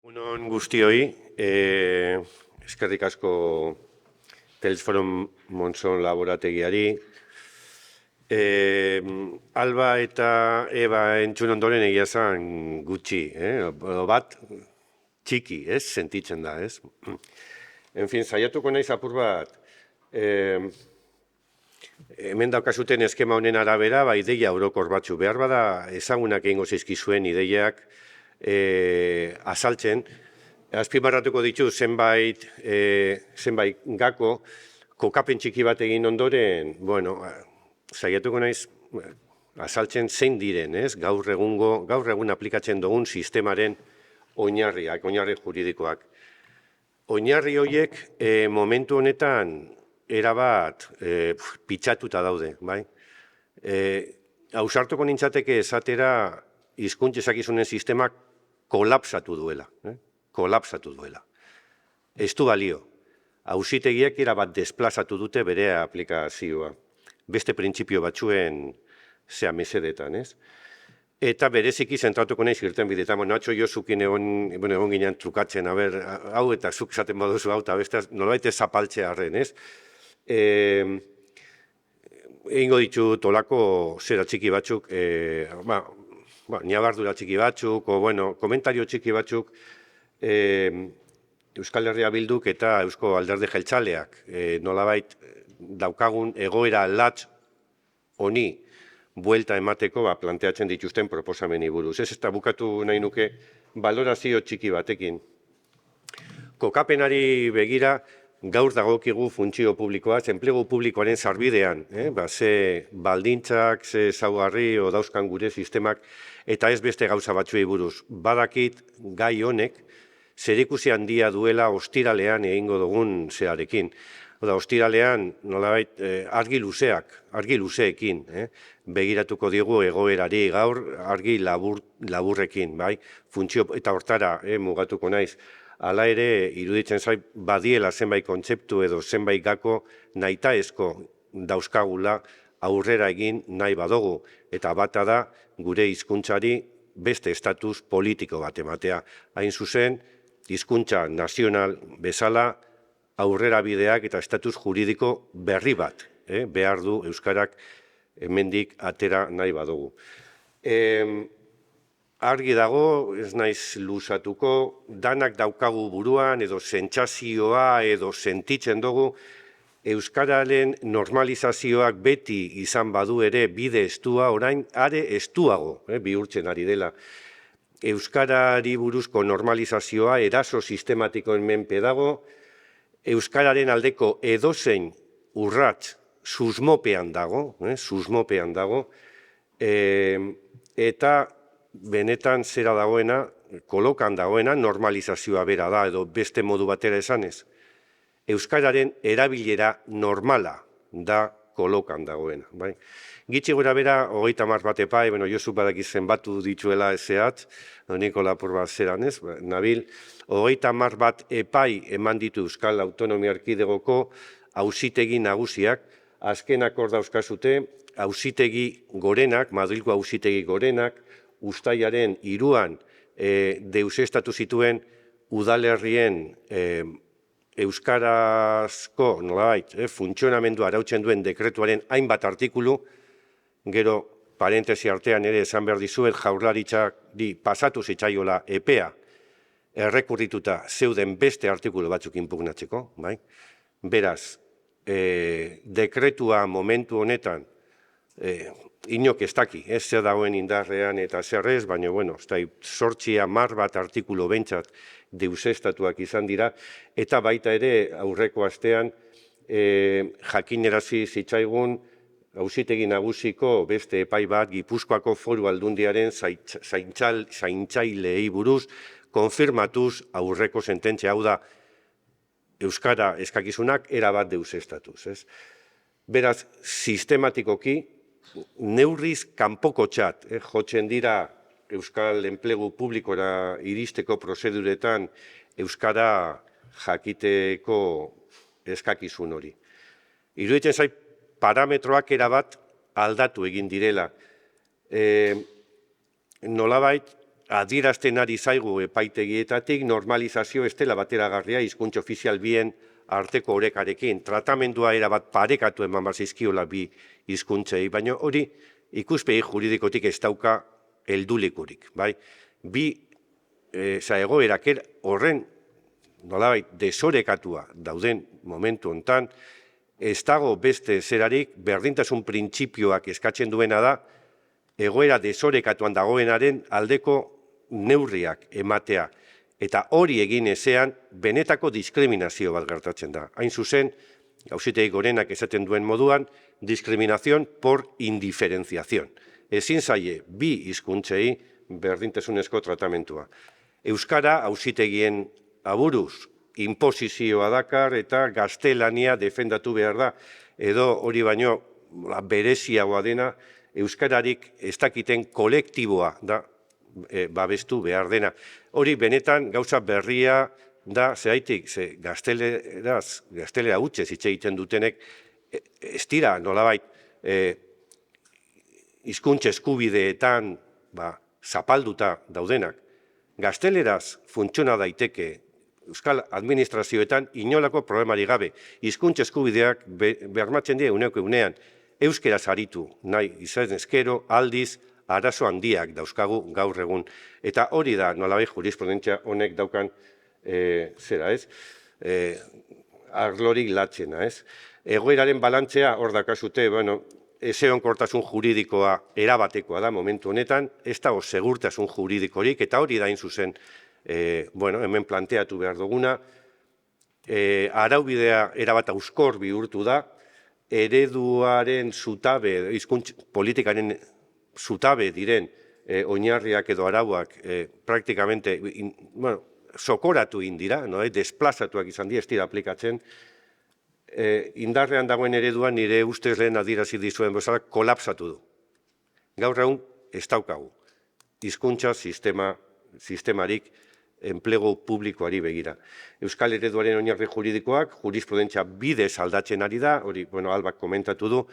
Unon guztioi, eskerrik asko Telesforum Monzon laborategiari. Alba eta Eba entzun ondoren egia zan gutxi, bat txiki, sentitzen da, ez? En fin, saiatuko naiz apur bat, hemen daukazuten eskema honen arabera, ideia orokor batzu behar bada ezagunak egingo zizkizuen ideiak azaltzen. Azpimarratuko ditu zenbait gako, kokapen txiki bat egin ondoren, saiatuko naiz azaltzen zein diren, gaur egun aplikatzen dugun sistemaren oinarriak, oinarri juridikoak. Oinarri horiek momentu honetan erabat pitxatuta daude, bai? Ausartuko nintzateke esatera hizkuntza ezakizunen sistemak kolapsatu duela, Ez du balio. Auzitegiek erabat desplazatu dute bere aplikazioa. Beste printzipio batzuen mesedetan, ez? Eta bereziki zentratuko naiz irten bidetan, Natxo Josukin egon ginen trukatzen, hau eta zuk esaten baduzu hau, eta beste nolabait ez zapaltzea arren, ez? Egingo ditu tolako zera txiki batzuk, niabardura txiki batzuk, komentario txiki batzuk, Euskal Herria Bilduk eta Eusko Alderdi Jeltzaleak nolabait daukagun egoera latz honi buelta emateko planteatzen dituzten proposameni buruz. Ez eta bukatu nahi nuke balorazio txiki batekin. Kokapenari begira, gaur dagokigu funtzio publikoa, enplegu publikoaren sarbidean, ze baldintzak, ze ezaugarri o dauzkan gure sistemak, eta ez beste gauza batzuei buruz. Badakit gai honek zerikusi handia duela ostiralean egingo dugun zearekin. Ostiralean nolabait argi luzeekin begiratuko digu egoerari gaur argi laburrekin, bai? Funtzio eta hortara mugatuko naiz. Hala ere, iruditzen zait badiela zenbait kontzeptu edo zenbait gako nahitaezko dauzkagula aurrera egin nahi badugu. Eta bata da gure hizkuntzari beste estatus politiko bat ematea. Hain zuzen, hizkuntza nazional bezala aurrera bideak eta estatus juridiko berri bat behar du Euskarak hemendik atera nahi badugu. Argi dago, ez naiz luzatuko, danak daukagu buruan edo sentsazioa edo sentitzen dugu Euskararen normalizazioak beti izan badu ere bide estua, orain are estuago bihurtzen ari dela. Euskarari buruzko normalizazioa eraso sistematikoen menpe dago, Euskararen aldeko edozein urrats susmopean dago, eta benetan zera dagoena, kolokan dagoena, normalizazioa bera da, edo beste modu batera esanez. Euskararen erabilera normala da kolokan dagoena. Gitxi gora bera, 30 bat epai, Josu badakiz zenbatu dituela ezeat, Nikola Purba zeran ez, nabil, 30 bat epai eman ditu Euskal Autonomia Erkidegoko auzitegi nagusiak, azkenak hor dauzkazute, auzitegi gorenak, Madrilko auzitegi gorenak, Uztailaren 3an deusestatu zituen udalerrien euskarazko nolabait funtzionamendu arautzen duen dekretuaren hainbat artikulu, gero parentesi artean ere esan behar dizuet Jaurlaritzari pasatu zitzaiola epea errekurrituta zeuden beste artikulu batzuk inpugnatzeko, beraz, dekretua momentu honetan inok ez daki, ez zer dagoen indarrean eta zerrez, baina, 8-10 bat artikulu bentsat deusestatuak izan dira, eta baita ere aurreko astean jakinerazi zitzaigun auzitegi nagusiko beste epai bat Gipuzkoako Foru Aldundiaren zaintzaileei buruz konfirmatuz aurreko sententzia, hau da, Euskara eskakizunak erabat deusestatuz. Beraz, sistematikoki, neurriz kanpoko txat, jotzen dira Euskal Enplegu Publikora iristeko prozeduretan Euskara jakiteko eskakizun hori. Iruditzen zait parametroak erabat aldatu egin direla. Nolabait adierazten ari zaigu epaitegietatik normalizazio ez dela bateragarria hizkuntza ofizial bien arteko orekarekin. Tratamendua erabat parekatu eman bazizkiola bi hizkuntzei, baina hori ikuspegi juridikotik ez dauka heldulikurik. Bai? Bi egoerak horren nolabait desorekatua dauden momentu hontan, ez dago beste zerarik berdintasun printzipioak eskatzen duena da, egoera desorekatuan dagoenaren aldeko neurriak ematea. Eta hori egin ezean, benetako diskriminazio bat gertatzen da. Hain zuzen, Auzitegi Gorenak esaten duen moduan, diskriminación por indiferenciación. Ezin zaie bi hizkuntzei berdintasunezko tratamentua. Euskara auzitegien aburuz, inposizioa dakar eta gaztelania defendatu behar da, edo hori baino bereziagoa dena, euskararik ez dakiten kolektiboa da babestu behar dena. Hori benetan gauza berria da, zehaitik, gaztelera hutsez hitz egiten dutenek, ez dira nolabait hizkuntza eskubideetan zapalduta daudenak. Gazteleraz funtziona daiteke Euskal Administrazioetan inolako problemari gabe. Hizkuntza eskubideak bermatzen dira egunean. Euskeraz aritu nahi izan ezkero aldiz arazo handiak dauzkagu gaur egun. Eta hori da nolabait jurisprudentzia honek daukan arlorik latzena. Egoeraren balantzea hor dakazute, ezegonkortasun juridikoa erabatekoa da momentu honetan, ez dago segurtasun juridikorik, eta hori da hain zuzen hemen planteatu behar duguna, araubidea erabat auskor bihurtu da, ereduaren zutabe, hizkuntza politikaren zutabe diren oinarriak edo arauak praktikamente sokoratu indira, desplazatuak izan dira, ez dira aplikatzen, indarrean dagoen ereduan nire ustez lehen adierazi dizuen bezala kolapsatu du. Gaur egun ez daukagu. Hizkuntza sistemarik enplegu publikoari begira. Euskal ereduaren oinarri juridikoak jurisprudentzia bidez aldatzen ari da, hori Albak komentatu du,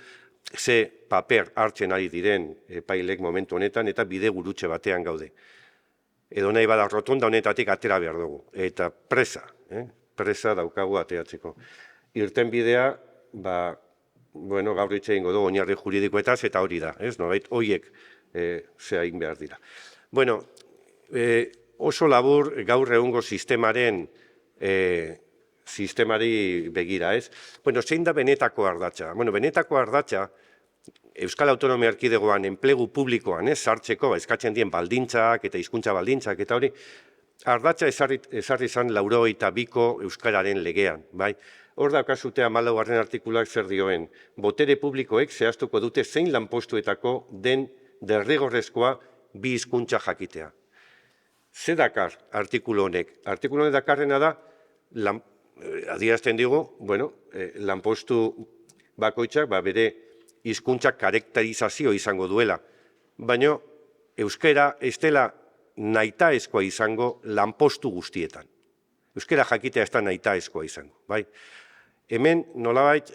ze paper hartzen ari diren epailek momentu honetan eta bide gurutze batean gaude. Edo nahi bada rotonda honetatik atera behar dugu. Eta presa daukagu ateratzeko. Irten bidea, gaur hitz egingo dugu oinarri juridikoetaz eta hori da, nolabait horiek egin behar dira. Oso labur gaur egungo sistemari begira, zein da benetako ardatza? Benetako ardatza, Euskal Autonomia Erkidegoan enplegu publikoan sartzeko, eskatzen dien baldintzak eta hizkuntza baldintzak eta hori, ardatza ezarri izan 82ko Euskararen legean, bai? Hor daukazute 14. artikuluak zer dioen, botere publikoek zehaztuko dute zein lanpostuetako den derrigorrezkoa bi hizkuntza jakitea. Ze dakar artikulu honek? Artikulu honek dakarrena da, adierazten digu, lanpostu bakoitzak bere hizkuntza karakterizazio izango duela, baina euskara ez dela nahitaezkoa izango lanpostu guztietan. Euskara jakitea ez da nahitaezkoa izango, bai? Hemen nolabait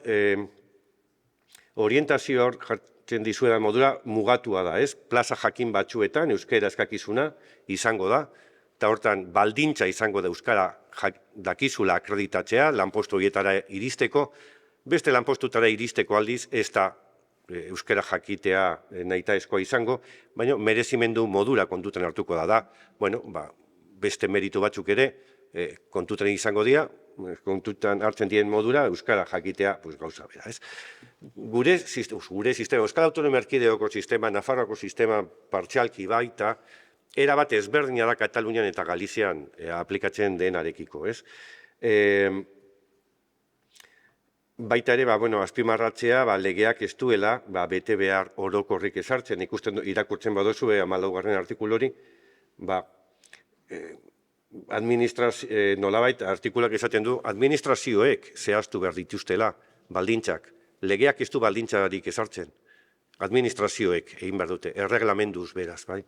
orientazio hor jartzen dizuedan modura mugatua da, plaza jakin batzuetan euskara eskakizuna izango da, eta hortan baldintza izango da euskara dakizula akreditatzea, lanpostu horietara iristeko, beste lanpostutara iristeko aldiz ez da euskara jakitea nahitaezkoa izango, baina merezimendu modura kontutan hartuko da. Beste meritu batzuk ere kontutan izango dira, kontutan hartzen dien modura, euskara jakitea gauza bera. Gure sistema, Euskal Autonomia Erkidegoko sistema, Nafarroako sistema partzialki baita, erabat ezberdina da Katalunian eta Galizian aplikatzen denarekiko. Baita ere, azpimarratzea, legeak ez duela, bete behar orokorrik ezartzen, irakurtzen badozu, 14. artikulu hori, nolabait artikulak esaten du, administrazioek zehaztu behar dituztela baldintzak. Legeak ez du baldintzarik ezartzen. Administrazioek egin behar dute, erreglamenduz beraz, bai.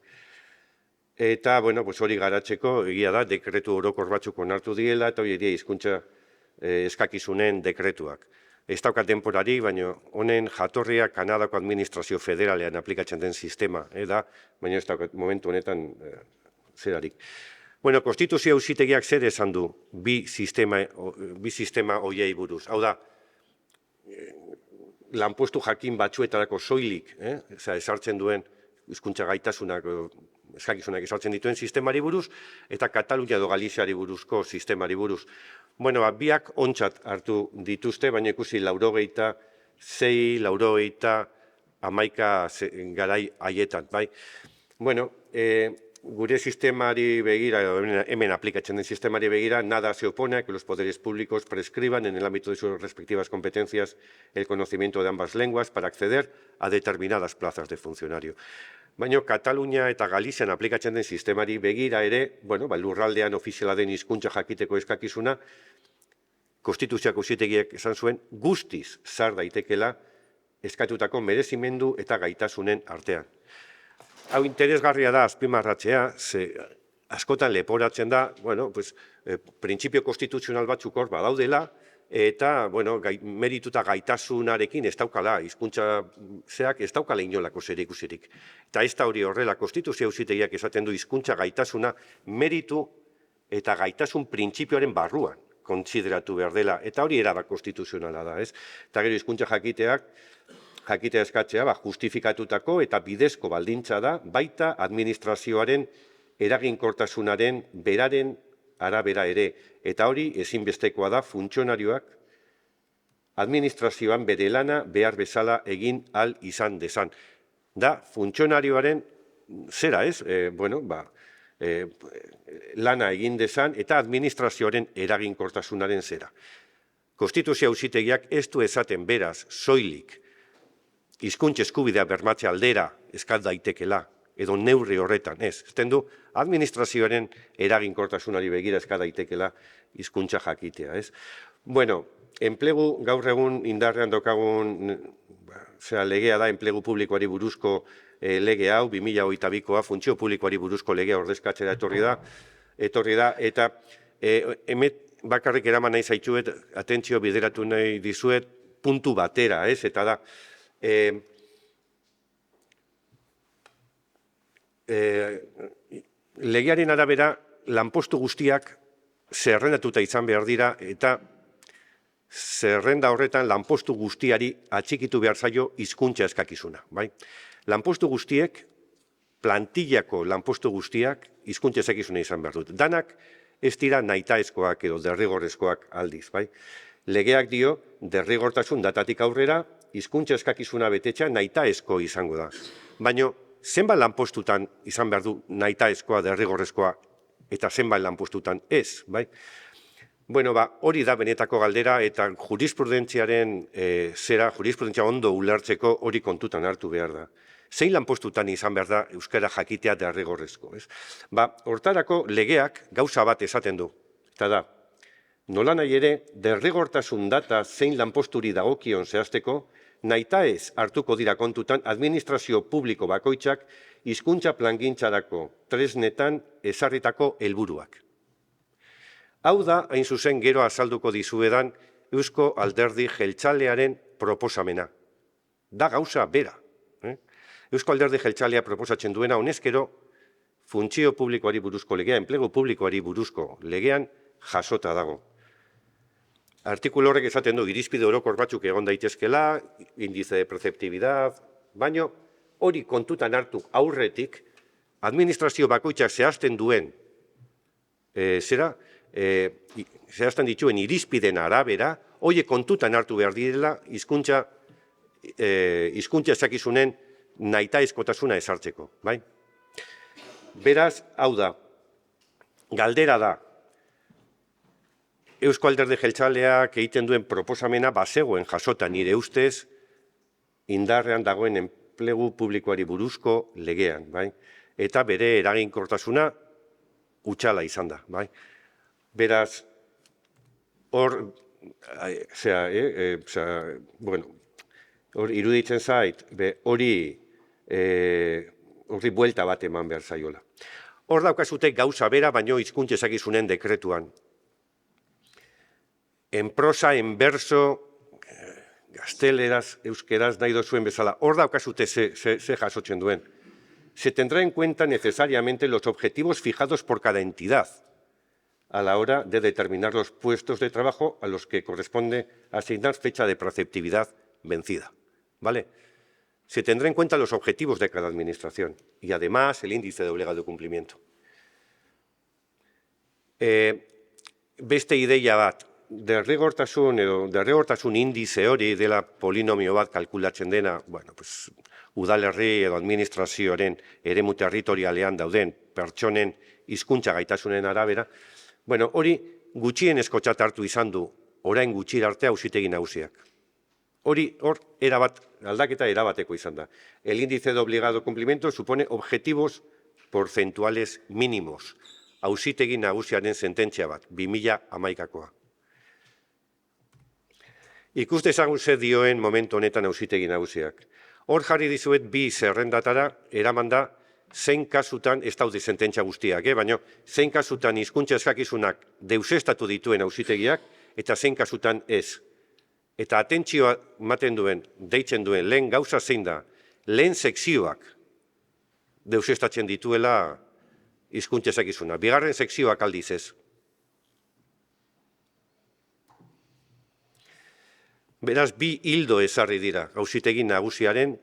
Eta, hori garatzeko, egia da, dekretu orokor batzuk onartu diela, eta hori hizkuntza eskakizunen dekretuak. Ez dauka denporari, baina honen jatorria Kanadako administrazio federalean aplikatzen den sistema, baina ez dauka momentu honetan zerarik. Bueno, konstituzio auzitegiak zer esan du bi sistema horiei buruz. Hau da, lanpostu jakin batzuetarako soilik, esartzen duen hizkuntza gaitasunak, eskakizunak esartzen dituen sistemari buruz, eta Katalunia edo Galiziari buruzko sistemari buruz. Bueno, biak ontzat hartu dituzte, baina ikusi 86, 91 garai haietan, bai. Bueno, gure sistemari begira, hemen aplikatzen den sistemari begira, nada se opone a que los poderes públicos prescriban en el ámbito de sus respectivas competencias el conocimiento de ambas lenguas para acceder a determinadas plazas de funcionario. Baina Katalunia eta Galizian aplikatzen den sistemari begira ere, bueno, lurraldean ofiziala den hizkuntza jakiteko eskakizuna, konstituzioak auzitegiak esan zuen guztiz sar daitekela eskatutako merezimendu eta gaitasunen artean. Hau interesgarria da azpimarratzea, askotan leporatzen da, bueno, printzipio konstituzional batzuk hor badaudela, eta, bueno, meritu eta gaitasunarekin ez daukala, hizkuntza zeak ez daukala inolako zerikusirik. Eta ez da hori horrela, konstituzio auzitegiak esaten du hizkuntza gaitasuna meritu eta gaitasun printzipioaren barruan kontsideratu behar dela, eta hori erabat konstituzionala da, ez? Eta gero hizkuntza jakitea eskatzea, justifikatutako eta bidezko baldintza da, baita administrazioaren eraginkortasunaren beraren arabera ere, eta hori ezinbestekoa da funtzionarioak administrazioan bere lana behar bezala egin ahal izan dezan. Da, funtzionarioaren zera ez, lana egin dezan eta administrazioaren eraginkortasunaren zera. Konstituzio auzitegiak ez du esaten beraz, soilik, hizkuntza eskubidea bermatze aldera eskat daitekela, edo neurri horretan, ez. Ezten du, administrazioaren eraginkortasunari begira eskat daitekela hizkuntza jakitea, ez. Bueno, enplegu gaur egun indarrean daukagun, legea da enplegu publikoari buruzko lege hau, 2022koa, funtzio publikoari buruzko legea ordezkatzera etorri da, eta hemen bakarrik eraman nahi zaitzuet, atentzio bideratu nahi dizuet, puntu batera, ez, eta da, legearen arabera lanpostu guztiak zerrendatuta izan behar dira eta zerrenda horretan lanpostu guztiari atxikitu behar zaio hizkuntza eskakizuna. Lanpostu guztiek, plantillako lanpostu guztiak hizkuntza eskakizuna izan behar dut. Danak ez dira nahitaezkoak edo derrigorrezkoak aldiz. Legeak dio derrigortasun datatik aurrera hizkuntza eskakizuna betetxa nahitaezko izango da. Baina zenbat lanpostutan izan behar du nahitaezkoa, derrigorrezkoa, eta zenbat lanpostutan ez, bai? Bueno, hori da benetako galdera, eta jurisprudentziaren jurisprudentzia ondo ulertzeko hori kontutan hartu behar da. Zein lanpostutan izan behar da euskara jakitea derrigorrezko, ez? Hortarako legeak gauza bat esaten du, eta da, nolanahi ere, derrigortasun data zein lanposturi dagokion zehazteko, nahitaez hartuko dira kontutan administrazio publiko bakoitzak hizkuntza plangintzarako tresnetan ezarritako helburuak. Hau da, hain zuzen gero azalduko dizuedan Eusko Alderdi Jeltzalearen proposamena. Da gauza bera. Eusko Alderdi Jeltzalea proposatzen duena honezkero funtzio publikoari buruzko legea, enplegu publikoari buruzko legean jasota dago. Artikulu horrek esaten du, irizpide orokor batzuk egon daitezkela, indize de perceptividad, baino hori kontutan hartu aurretik, administrazio bakoitzak zehazten duen, zehazten dituen irizpiden arabera, hori kontutan hartu behar direla, hizkuntza ezakizunen nahitaezkotasuna ezartzeko. Beraz, hau da, galdera da, Eusko Alderdi Jeltzaleak egiten duen proposamena bazegoen jasota nire ustez indarrean dagoen enplegu publikoari buruzko legean, eta bere eraginkortasuna hutsala izan da. Beraz, hor iruditzen zait, hori buelta bat eman behar zaiola. Hor daukazute gauza bera, baino hizkuntza ezakizunen dekretuan. En prosa, en verso, gazteleraz, euskeraz, nahi dozuen bezala. Hor daukazute ze jasotzen duen. se tendrá en cuenta necesariamente los objetivos fijados por cada entidad a la hora de determinar los puestos de trabajo a los que corresponde asignar fecha de preceptividad vencida. ¿Vale? Se tendrá en cuenta los objetivos de cada administración y, además, el índice de obligado cumplimiento. Beste ideia bat, derrigortasun indize hori dela polinomio bat kalkulatzen dena, bueno, pues, udalerri edo administrazioaren eremu territorialean dauden pertsonen hizkuntza gaitasunen arabera, bueno, hori gutxienezkotzat hartu izan du orain gutxira arte Auzitegi Nagusiak. Hori hor aldaketa erabateko izan da. El índice de obligado cumplimiento supone objetivos porcentuales mínimos. Auzitegi Nagusiaren sententzia bat, 2011koa. Ikus dezagun zer dioen momentu honetan Auzitegi Nagusiak. Hor jarri dizuet bi zerrendatara eramanda zein kasutan, ez daude sententzia guztiak, baina zein kasutan hizkuntza eskakizunak deuseztatu dituen auzitegiak eta zein kasutan ez. Eta atentzioa ematen duen, deitzen duen, lehen gauza zein da, lehen sekzioak deuseztatzen dituela hizkuntza eskakizuna. Bigarren sekzioak aldiz ez. Beraz, bi hildo ezarri dira Auzitegi Nagusiaren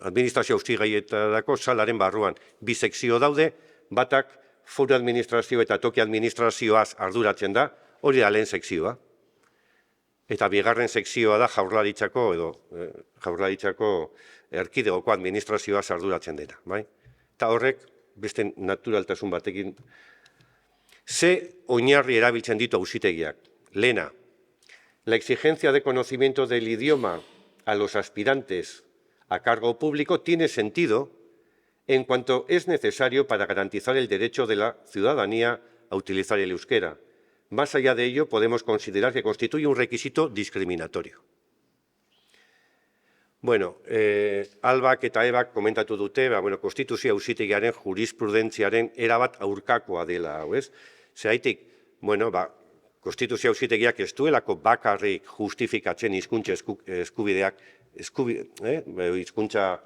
administrazio auzigaietarako salaren barruan. Bi sekzio daude, batak foru administrazio eta toki administrazioaz arduratzen da, hori da lehen sekzioa. Eta bigarren sekzioa da jaurlaritzako erkidegoko administrazioaz arduratzen dena. Eta horrek, beste naturaltasun batekin, ze oinarri erabiltzen ditu auzitegiak. Lehena, la exigencia de conocimiento del idioma a los aspirantes a cargo público tiene sentido en cuanto es necesario para garantizar el derecho de la ciudadanía a utilizar el euskera. Más allá de ello, podemos considerar que constituye un requisito discriminatorio. Bueno, Albak eta Ebak komentatu dute, konstituzio auzitegiaren jurisprudentziaren erabat aurkakoa dela, hau ez? Zergatik, konstituzio auzitegiak ez duelako bakarrik justifikatzen hizkuntza eskubideak, hizkuntza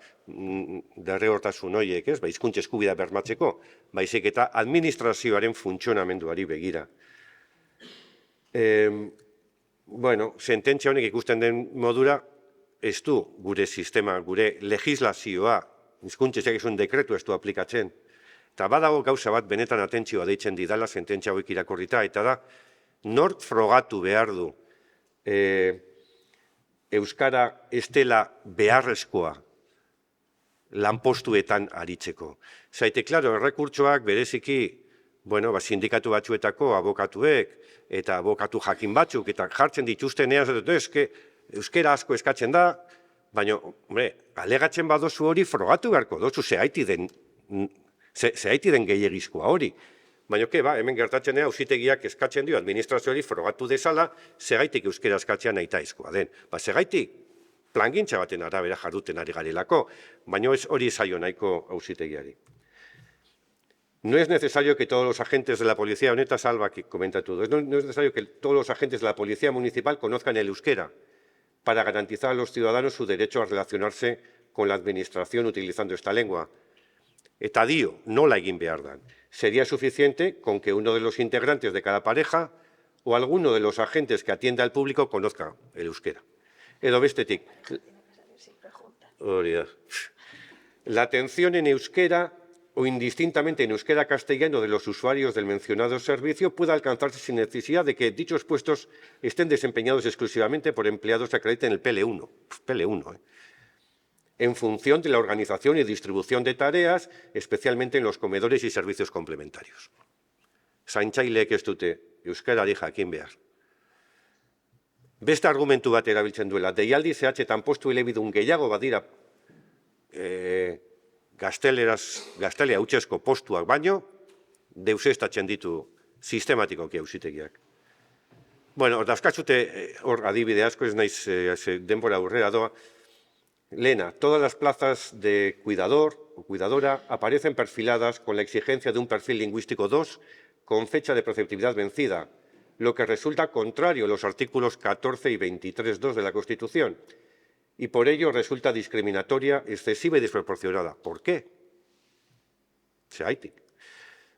derrigortasun horiek, hizkuntza eskubidea bermatzeko, baizik eta administrazioaren funtzionamenduari begira. Sententzia honek ikusten den modura, ez du gure sistema, gure legislazioa, hizkuntza eskakizun dekretu ez du aplikatzen. Eta badago gauza bat benetan atentzioa deitzen didala sententzia hauek irakurrita, eta da, nork frogatu behar du euskara ez dela beharrezkoa lanpostuetan aritzeko. Zaite, klaro, errekurtsoak bereziki, sindikatu batzuetako abokatuek eta abokatu jakin batzuk, eta jartzen dituztenean, euskera asko eskatzen da, baina, alegatzen badozu hori frogatu beharko dozu, zehaiti den gehiagizkoa hori. Baina, hemen gertatzen auzitegiak eskatzen dio administrazioari frogatu dezala, zegaitik euskera eskatzea nahitaezkoa den. Zegaitik plangintza baten arabera jarduten ari garelako, baina hori zaio nahiko auzitegiari. No es necesario que todos los agentes de la policía, honetaz Albak komentatu du, no es necesario que todos los agentes de la policía municipal conozcan el euskera para garantizar a los ciudadanos su derecho a relacionarse con la administración utilizando esta lengua. Eta dio, nola egin behar da. Sería suficiente con que uno de los integrantes de cada pareja o alguno de los agentes que atienda al público conozca el euskera. Edo bestetik. La atención en euskera o indistintamente en euskera castellano de los usuarios del mencionado servicio pueda alcanzarse sin necesidad de que dichos puestos estén desempeñados exclusivamente por empleados que acrediten el PL1. PL1, en función de la organización y distribución de tareas, especialmente en los comedores y servicios complementarios. Zaintzaileek ez dute euskarari jakin behar. Beste argumentu bat erabiltzen duela, deialdi zehatzetan postu elebidun gehiago badira gaztelea hutsezko postuak baino, deuseztatzen ditu sistematikoki auzitegiak. Dauzkatzute hor adibide asko, ez naiz denbora aurrera doa. Lena, todas las plazas de cuidador o cuidadora aparecen perfiladas con la exigencia de un perfil lingüístico 2 con fecha de preceptividad vencida, lo que resulta contrario a los artículos 14 y 23.2 de la Constitución. y por ello resulta discriminatoria, excesiva y desproporcionada. ¿Por qué? Zergatik.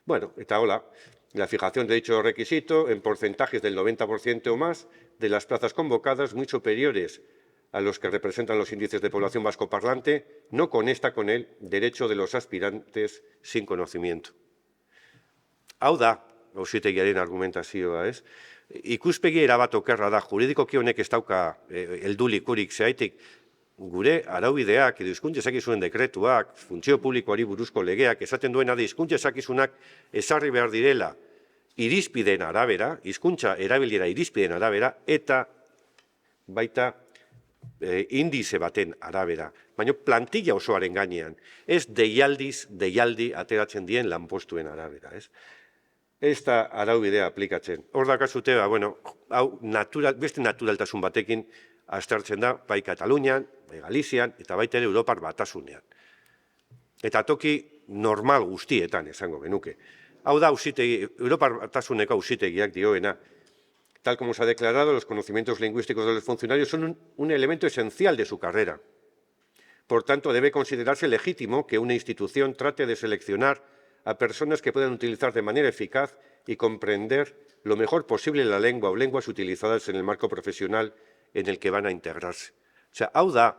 Bueno, eta hola, la fijación de dicho requisito en porcentajes del 90% o más de las plazas convocadas, muy superiores a los que representan los índices de población vascoparlante, no conecta con el derecho de los aspirantes sin conocimiento. Hau da, auzitegiaren argumentazioa, ez? Ikuspegi erabat okerra da, juridikoki honek ez dauka heldulikurik, zergatik gure araubideak edo hizkuntza ezakizunen dekretuak, funtzio publikoari buruzko legeak esaten duena da hizkuntza ezakizunak ezarri behar direla irizpideen arabera, hizkuntza erabilera irizpideen arabera eta baita indize baten arabera, baina plantilla osoaren gainean, ez deialdi ateratzen dien lanpostuen arabera, ez? Ez da araubidea aplikatzen. Hor dakazute, bueno, hau beste naturaltasun batekin aztertzen da, bai Katalunian, bai Galizian, eta baita ere Europar batasunean. Eta toki normal guztietan esango genuke. Hau da, Europar batasuneko auzitegiak dioena. Tal como se ha declarado, los conocimientos lingüísticos de los funcionarios son un elemento esencial de su carrera. Por tanto, debe considerarse legítimo que una institución trate de seleccionar a personas que puedan utilizar de manera eficaz y comprender lo mejor posible la lengua o lenguas utilizadas en el marco profesional en el que van a integrarse. Osea, hau da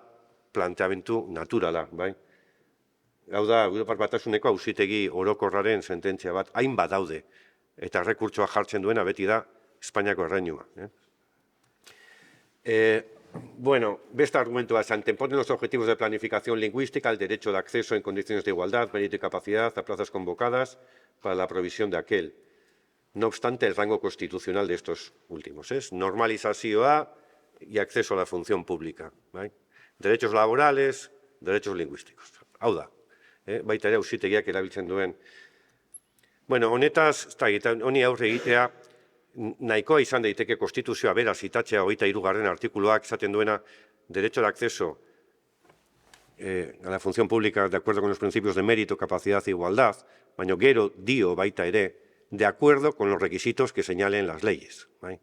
planteamendu naturala, bai? Hau da, Europar Batasuneko auzitegi orokorraren sententzia bat, hainbat daude, eta errekurtsoa jartzen duena beti da Espainiako erreinua. Bueno, beste argumentua, se anteponen los objetivos de planificación lingüística al derecho de acceso en condiciones de igualdad, mérito y capacidad a plazas convocadas para la provisión de aquel. No obstante, el rango constitucional de estos últimos es normalizazioa y acceso a la función pública. Bai? Derechos laborales, derechos lingüísticos. Hau da, baita ere auzitegiak erabiltzen duen. Bueno, honetaz, honi aurre egitea, nahikoa izan daiteke konstituzioa bera zitatzea 23. artikuluak esaten duena derecho de acceso a la función pública de acuerdo con los principios de mérito, capacidad e igualdad, baina gero dio baita ere de acuerdo con los requisitos que señalen las leyes. Bai?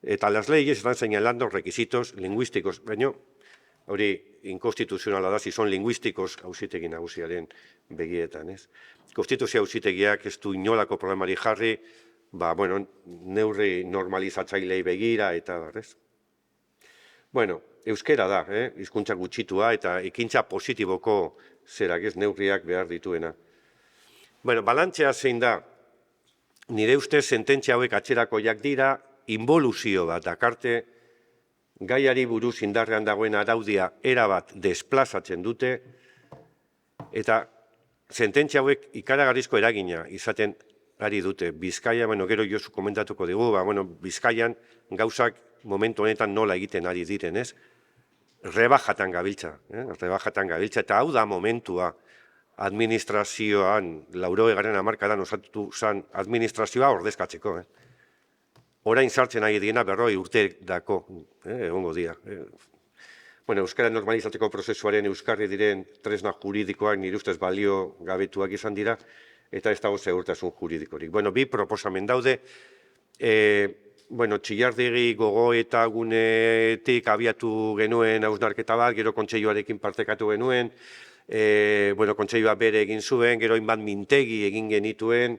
Eta las leyes están señalando requisitos lingüísticos, baina hori inkonstituzionala da, si son lingüísticos auzitegi nagusiaren begietan. Konstituzio auzitegiak ez du inolako problemari jarri, bueno, neurri normalizatzailei begira eta barrez. Bueno, euskera da, hizkuntza gutxitua eta ekintza positiboko zerak ez neurriak behar dituena. Bueno, balantzea zein da, nire ustez sententzia hauek atzerakoiak dira, involuzio bat dakarte, gaiari buruz indarrean dagoen araudia erabat desplazatzen dute, eta sententzia hauek ikaragarrizko eragina izaten ari dute. Bizkaia, gero Josu komentatuko digu, Bizkaian gauzak momentu honetan nola egiten ari diren, ez? Rebajatan gabiltza, eta hau da momentua administrazioan, 80. hamarkadan osatu zen administrazioa ordezkatzeko. Orain sartzen ari diena 40 urteetako, egongo dira. Euskara normalizatzeko prozesuaren euskarri diren tresna juridikoak nire ustez balio gabetuak izan dira, eta ez dago segurtasun juridikorik. Bi proposamen daude, Txillardegi gogoeta gunetik abiatu genuen hausnarketa bat, gero kontseiluarekin partekatu genuen, kontseilua bere egin zuen, gero hainbat mintegi egin genituen,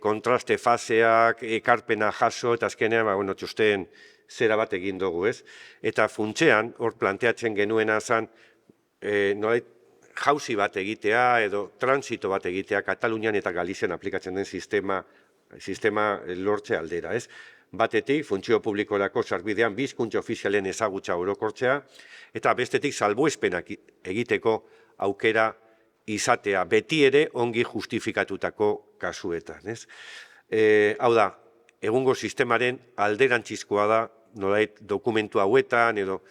kontraste faseak, ekarpena jaso, eta azkenean, txosten zera bat egin dugu, ez? Eta funtsean, hor planteatzen genuena zen, nolait, jauzi bat egitea edo transito bat egitea Katalunian eta Galizian aplikatzen den sistema lortze aldera, ez? Batetik, funtzio publikorako sarbidean hizkuntza ofizialen ezagutza orokortzea, eta bestetik salbuespenak egiteko aukera izatea, beti ere ongi justifikatutako kasuetan, ez? Hau da, egungo sistemaren alderantzizkoa da, nolait dokumentu hauetan edo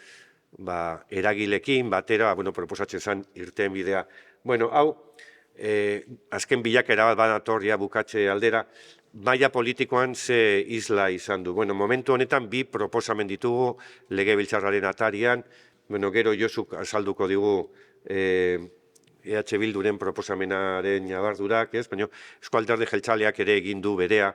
eragilekin batera, proposatzen zen irten bidea. Hau, azken bilakera bat banatorria bukatze aldera, maila politikoan ze isla izan du. Momentu honetan bi proposamen ditugu legebiltzarraren atarian, gero Josuk azalduko digu EH Bilduren proposamenaren ñabardurak, baina Eusko Alderdi Jeltzaleak ere egin du berea,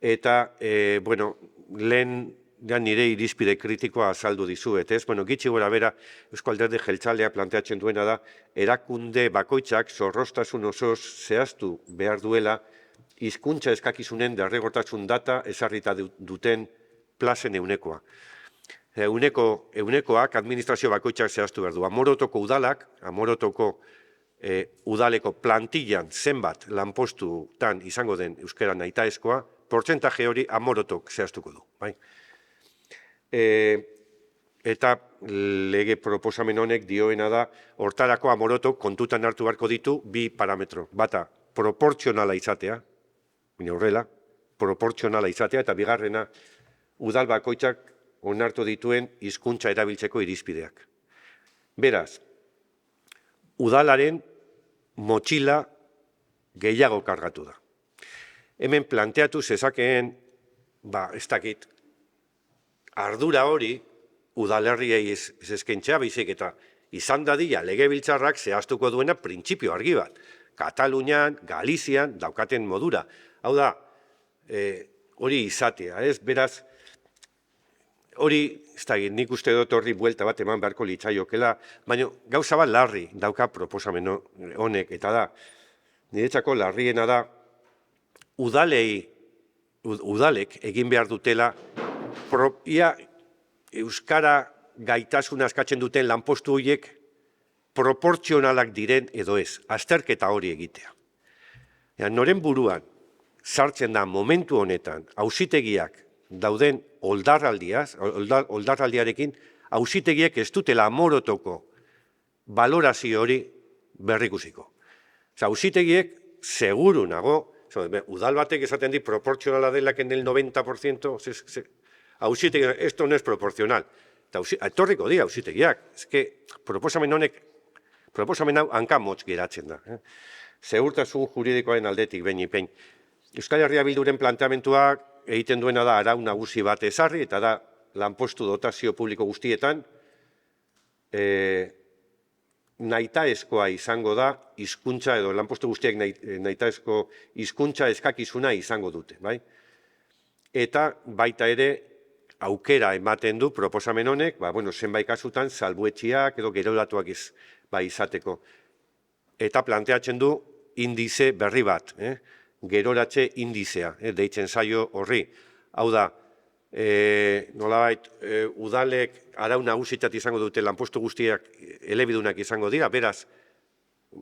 eta, lehen nire irizpide kritikoa azaldu dizuet, ez? Bueno, gitxi gora bera, Eusko Alderdi Jeltzalea planteatzen duena da, erakunde bakoitzak zorroztasun osoz zehaztu behar duela, hizkuntza eskakizunen derrigortasun data ezarrita duten plazen eunekoa. Eunekoak administrazio bakoitzak zehaztu behar du. Amorotoko udalak, Amorotoko udaleko plantillan zenbat lanpostutan izango den euskara nahitaezkoa, portzentaje hori Amorotok zehaztuko du. Bai? Eta lege proposamen honek dioena da, hortarako Amorotok kontutan hartu beharko ditu bi parametro. Bata, proportzionala izatea, horrela, proportzionala izatea, eta bigarrena, udal bakoitzak onartu dituen hizkuntza erabiltzeko irizpideak. Beraz, udalaren motxila gehiago kargatu da. Hemen planteatu zezakeen, ez dakit, ardura hori udalerriei ez eskaintzea baizik eta izan dadila legebiltzarrak zehaztuko duena printzipio argi bat. Katalunian, Galizian daukaten modura. Hau da, hori izatea, ez? Beraz, hori, ez da, nik uste dut horri buelta bat eman beharko litzaiokela, baina gauza bat larri dauka proposamen honek, eta da, niretzako larriena da, udalek egin behar dutela, ia euskara gaitasuna askatzen duten lanpostu horiek proportzionalak diren edo ez, azterketa hori egitea. Noren buruan, sartzen da momentu honetan, auzitegiak dauden oldarraldiarekin, auzitegiek ez dutela Amorotoko balorazio hori berrikusiko. Auzitegiek, seguru nago, udal batek esaten di proportzionala delak en el 90%, auzitegiak, esto no es proporcional. Etorriko dira auzitegiak, proposamen hau hankamotz geratzen da. Segurtasun juridikoaren aldetik behin ipein. Euskal Herria Bilduren planteamentuak egiten duena da arau nagusi bat ezarri, eta da lanpostu dotazio publiko guztietan, nahitaezkoa izango da hizkuntza edo lanpostu guztiek nahitaezko hizkuntza eskakizuna izango dute. Eta baita ere aukera ematen du proposamen honek, zenbait kasutan salbuetxiak edo geroratuak izateko. Eta planteatzen du indize berri bat, geroratze indizea, deitzen zaio horri. Hau da, nolabait, udalek arau nagusitat izango dute lanpostu guztiak elebidunak izango dira, beraz,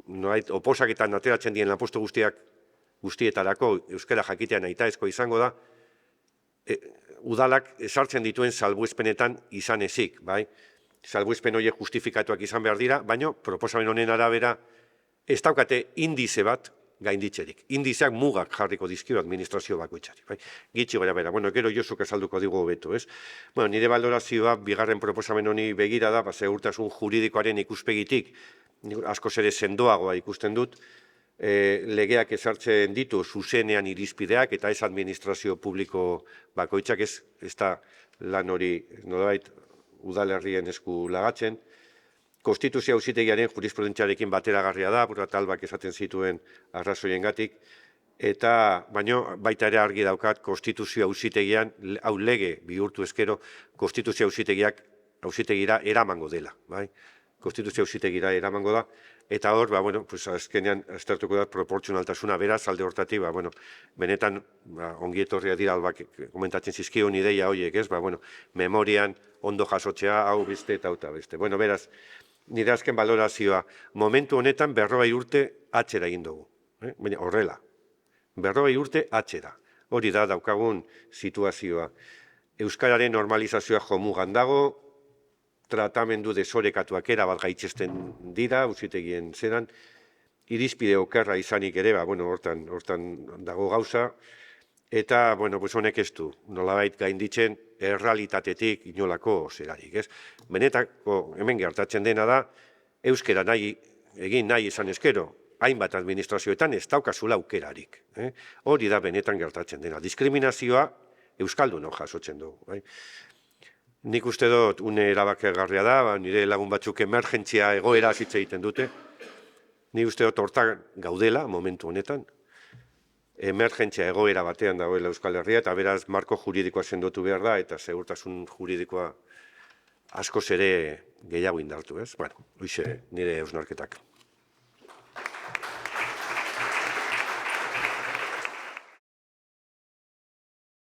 nolabait, oposaketan ateratzen dien lanpostu guztietarako euskara jakitea nahitaezko izango da, udalak esartzen dituen salbuespenetan izan ezik, bai? Salbuespen horiek justifikatuak izan behar dira, baina proposamen honen arabera ez daukate indize bat gainditzerik. Indizeak mugak jarriko dizkio administrazio bakoitzari. Gitxi gara bera, gero Josuk azalduko digu hobeto, ez? Nire balorazioa, bigarren proposamen honi begira da, segurtasun juridikoaren ikuspegitik, askoz ere sendoagoa ikusten dut, legeak ezartzen ditu zuzenean irizpideak eta ez administrazio publiko bakoitzak ez da lan hori nolabait udalerrien esku lagatzen. Konstituzio auzitegiaren jurisprudentziarekin bateragarria da, Talbak esaten zituen arrazoiengatik, eta baino baita ere argi daukat konstituzio auzitegian, hau lege bihurtu ezkero, konstituzio auzitegira eramango dela. Konstituzio auzitegira eramango da, eta hor, azkenean aztertuko da proportzionaltasuna beraz, alde hortatik, benetan ongietorria dira albak komentatzen zizkion ideia horiek, ez? Memorian ondo jasotzea, hau beste eta hauta beste. Beraz, nire azken balorazioa, momentu honetan 40 urte atzera egin dugu. Baina horrela, 40 urte atzera. Hori da daukagun situazioa. Euskararen normalizazioa jomugan dago, tratamendu desorekatuak erabat gaitzesten dira, auzitegien zeran, irizpide okerra izanik ere, hortan dago gauza, eta, honek ez du, nolabait gainditzen errealitatetik inolako zerarik, ez? Benetako, hemen gertatzen dena da, euskera egin nahi izan eskero, hainbat administrazioetan ez daukazula aukerarik. Hori da benetan gertatzen dena. Diskriminazioa euskaldun jasotzen dugu. Nik uste dut, une erabakigarria da, nire lagun batzuk emergentzia egoera hitz egiten dute. Nik uste dut hortan gaudela, momentu honetan. emergentzia egoera batean dagoela Euskal Herria, eta beraz marko juridikoa sendotu behar da, eta segurtasun juridikoa askoz ere gehiago indartu, ez? Bueno, hoize nire hausnarketak.